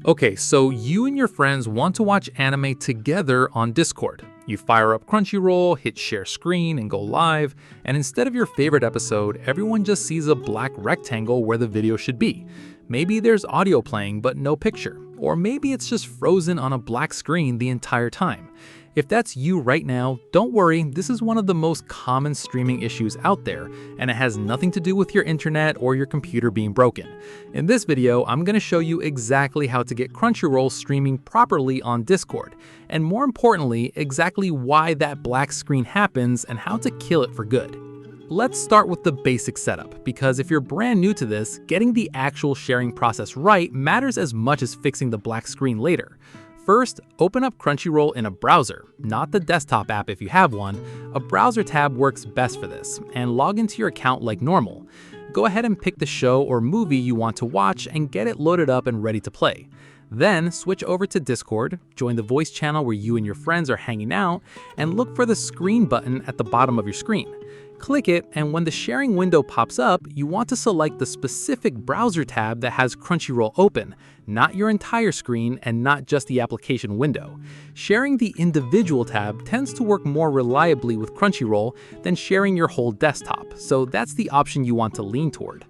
Okay, so you and your friends want to watch anime together on Discord. You fire up Crunchyroll, hit share screen, and go live, and instead of your favorite episode, everyone just sees a black rectangle where the video should be. Maybe there's audio playing but no picture, or maybe it's just frozen on a black screen the entire time. If that's you right now, don't worry, this is one of the most common streaming issues out there, and it has nothing to do with your internet or your computer being broken. In this video, I'm going to show you exactly how to get Crunchyroll streaming properly on Discord, and more importantly, exactly why that black screen happens and how to kill it for good. Let's start with the basic setup, because if you're brand new to this, getting the actual sharing process right matters as much as fixing the black screen later. First, open up Crunchyroll in a browser, not the desktop app if you have one. A browser tab works best for this, and log into your account like normal. Go ahead and pick the show or movie you want to watch and get it loaded up and ready to play. Then, switch over to Discord, join the voice channel where you and your friends are hanging out, and look for the screen button at the bottom of your screen. Click it, and when the sharing window pops up, you want to select the specific browser tab that has Crunchyroll open, not your entire screen and not just the application window. Sharing the individual tab tends to work more reliably with Crunchyroll than sharing your whole desktop, so that's the option you want to lean toward.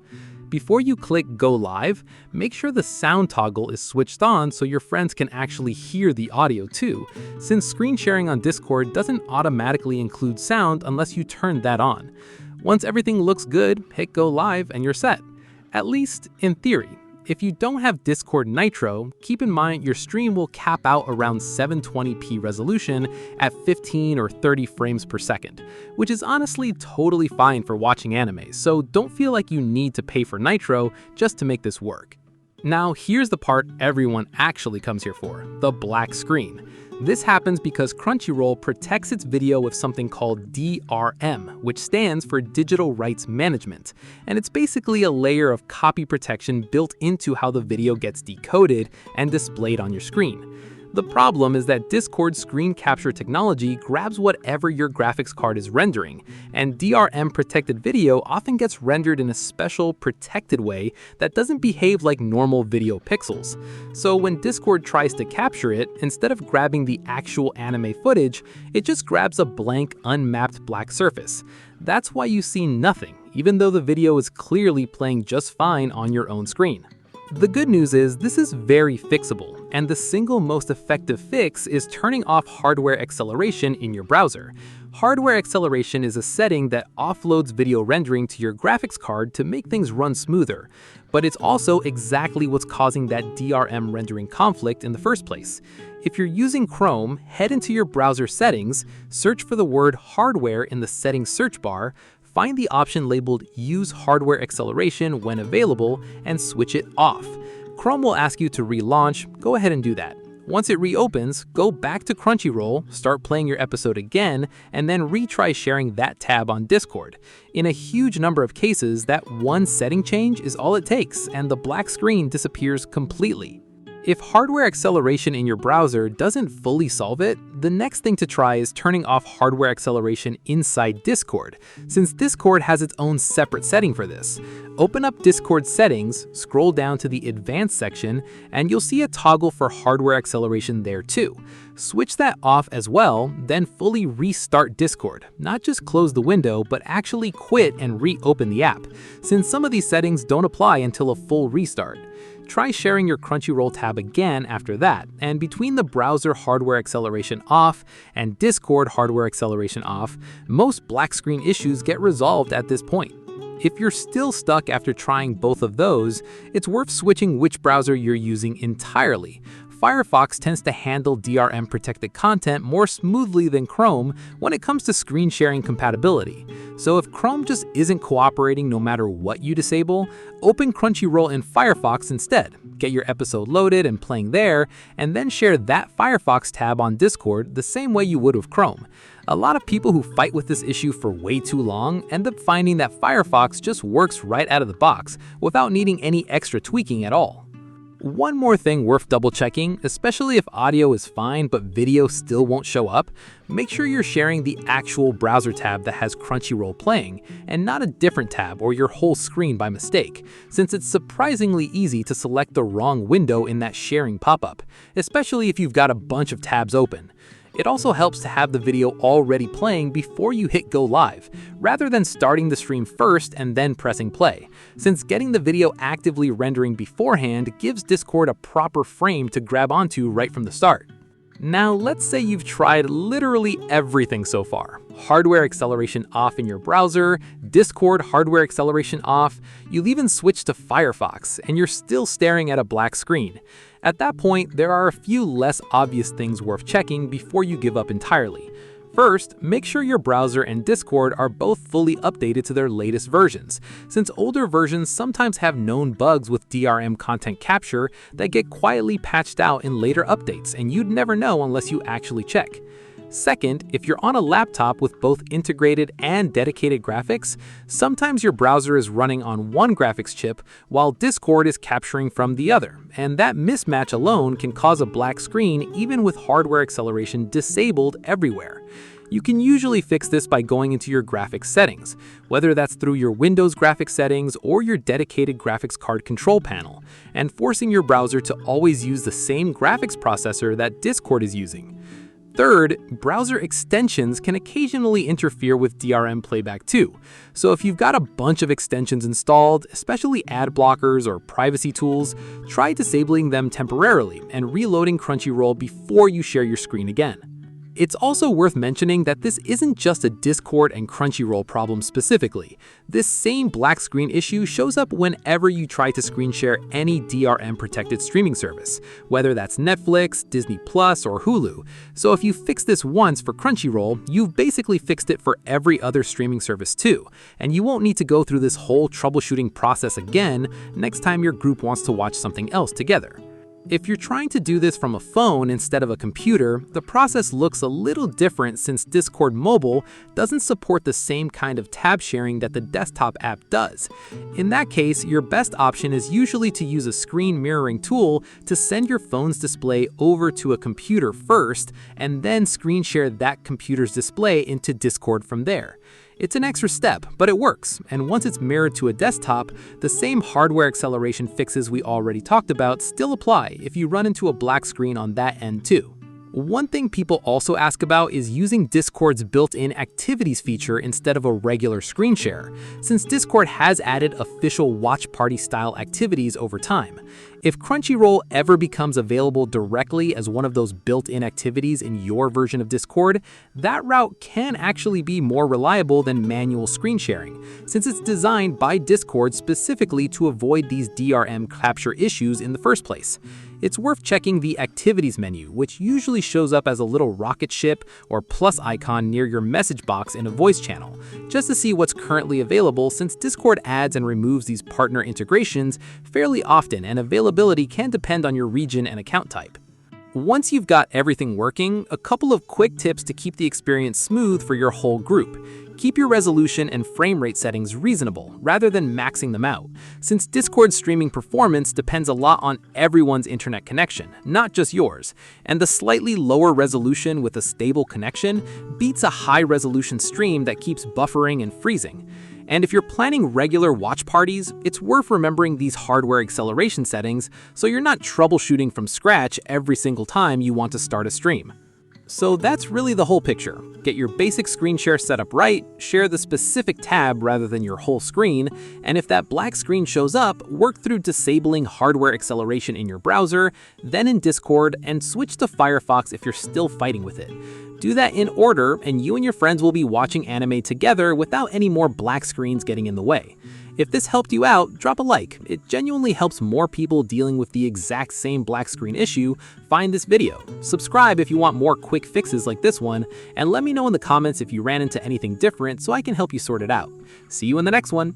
Before you click Go Live, make sure the sound toggle is switched on so your friends can actually hear the audio too, since screen sharing on Discord doesn't automatically include sound unless you turn that on. Once everything looks good, hit Go Live and you're set. At least in theory. If you don't have Discord Nitro, keep in mind your stream will cap out around 720p resolution at 15 or 30 frames per second, which is honestly totally fine for watching anime, so don't feel like you need to pay for Nitro just to make this work. Now here's the part everyone actually comes here for, the black screen. This happens because Crunchyroll protects its video with something called DRM, which stands for Digital Rights Management, and it's basically a layer of copy protection built into how the video gets decoded and displayed on your screen. The problem is that Discord's screen capture technology grabs whatever your graphics card is rendering, and DRM-protected video often gets rendered in a special, protected way that doesn't behave like normal video pixels. So when Discord tries to capture it, instead of grabbing the actual anime footage, it just grabs a blank, unmapped black surface. That's why you see nothing, even though the video is clearly playing just fine on your own screen. The good news is this is very fixable, and the single most effective fix is turning off hardware acceleration in your browser. Hardware acceleration is a setting that offloads video rendering to your graphics card to make things run smoother, but it's also exactly what's causing that DRM rendering conflict in the first place. If you're using Chrome, head into your browser settings, search for the word hardware in the settings search bar, find the option labeled Use Hardware Acceleration when available, and switch it off. Chrome will ask you to relaunch, go ahead and do that. Once it reopens, go back to Crunchyroll, start playing your episode again, and then retry sharing that tab on Discord. In a huge number of cases, that one setting change is all it takes, and the black screen disappears completely. If hardware acceleration in your browser doesn't fully solve it, the next thing to try is turning off hardware acceleration inside Discord, since Discord has its own separate setting for this. Open up Discord settings, scroll down to the advanced section, and you'll see a toggle for hardware acceleration there too. Switch that off as well, then fully restart Discord. Not just close the window, but actually quit and reopen the app, since some of these settings don't apply until a full restart. Try sharing your Crunchyroll tab again after that, and between the browser hardware acceleration off and Discord hardware acceleration off, most black screen issues get resolved at this point. If you're still stuck after trying both of those, it's worth switching which browser you're using entirely. Firefox tends to handle DRM-protected content more smoothly than Chrome when it comes to screen sharing compatibility. So if Chrome just isn't cooperating no matter what you disable, open Crunchyroll in Firefox instead. Get your episode loaded and playing there, and then share that Firefox tab on Discord the same way you would with Chrome. A lot of people who fight with this issue for way too long end up finding that Firefox just works right out of the box without needing any extra tweaking at all. One more thing worth double checking, especially if audio is fine but video still won't show up, make sure you're sharing the actual browser tab that has Crunchyroll playing and not a different tab or your whole screen by mistake, since it's surprisingly easy to select the wrong window in that sharing pop-up, especially if you've got a bunch of tabs open. It also helps to have the video already playing before you hit go live, rather than starting the stream first and then pressing play, since getting the video actively rendering beforehand gives Discord a proper frame to grab onto right from the start. Now, let's say you've tried literally everything so far. Hardware acceleration off in your browser, Discord hardware acceleration off, you've even switched to Firefox, and you're still staring at a black screen. At that point, there are a few less obvious things worth checking before you give up entirely. First, make sure your browser and Discord are both fully updated to their latest versions, since older versions sometimes have known bugs with DRM content capture that get quietly patched out in later updates, and you'd never know unless you actually check. Second, if you're on a laptop with both integrated and dedicated graphics, sometimes your browser is running on one graphics chip while Discord is capturing from the other, and that mismatch alone can cause a black screen even with hardware acceleration disabled everywhere. You can usually fix this by going into your graphics settings, whether that's through your Windows graphics settings or your dedicated graphics card control panel, and forcing your browser to always use the same graphics processor that Discord is using. Third, browser extensions can occasionally interfere with DRM playback too. So if you've got a bunch of extensions installed, especially ad blockers or privacy tools, try disabling them temporarily and reloading Crunchyroll before you share your screen again. It's also worth mentioning that this isn't just a Discord and Crunchyroll problem specifically. This same black screen issue shows up whenever you try to screen share any DRM-protected streaming service, whether that's Netflix, Disney Plus, or Hulu. So if you fix this once for Crunchyroll, you've basically fixed it for every other streaming service too, and you won't need to go through this whole troubleshooting process again next time your group wants to watch something else together. If you're trying to do this from a phone instead of a computer, the process looks a little different since Discord Mobile doesn't support the same kind of tab sharing that the desktop app does. In that case, your best option is usually to use a screen mirroring tool to send your phone's display over to a computer first, and then screen share that computer's display into Discord from there. It's an extra step, but it works, and once it's mirrored to a desktop, the same hardware acceleration fixes we already talked about still apply if you run into a black screen on that end too. One thing people also ask about is using Discord's built-in activities feature instead of a regular screen share, since Discord has added official watch party style activities over time. If Crunchyroll ever becomes available directly as one of those built-in activities in your version of Discord, that route can actually be more reliable than manual screen sharing, since it's designed by Discord specifically to avoid these DRM capture issues in the first place. It's worth checking the Activities menu, which usually shows up as a little rocket ship or plus icon near your message box in a voice channel, just to see what's currently available since Discord adds and removes these partner integrations fairly often, and availability can depend on your region and account type. Once you've got everything working, a couple of quick tips to keep the experience smooth for your whole group. Keep your resolution and frame rate settings reasonable, rather than maxing them out, since Discord's streaming performance depends a lot on everyone's internet connection, not just yours, and the slightly lower resolution with a stable connection beats a high-resolution stream that keeps buffering and freezing. And if you're planning regular watch parties, it's worth remembering these hardware acceleration settings so you're not troubleshooting from scratch every single time you want to start a stream. So that's really the whole picture. Get your basic screen share set up right, share the specific tab rather than your whole screen, and if that black screen shows up, work through disabling hardware acceleration in your browser, then in Discord, and switch to Firefox if you're still fighting with it. Do that in order, and you and your friends will be watching anime together without any more black screens getting in the way. If this helped you out, drop a like. It genuinely helps more people dealing with the exact same black screen issue find this video. Subscribe if you want more quick fixes like this one, and let me know in the comments if you ran into anything different so I can help you sort it out. See you in the next one.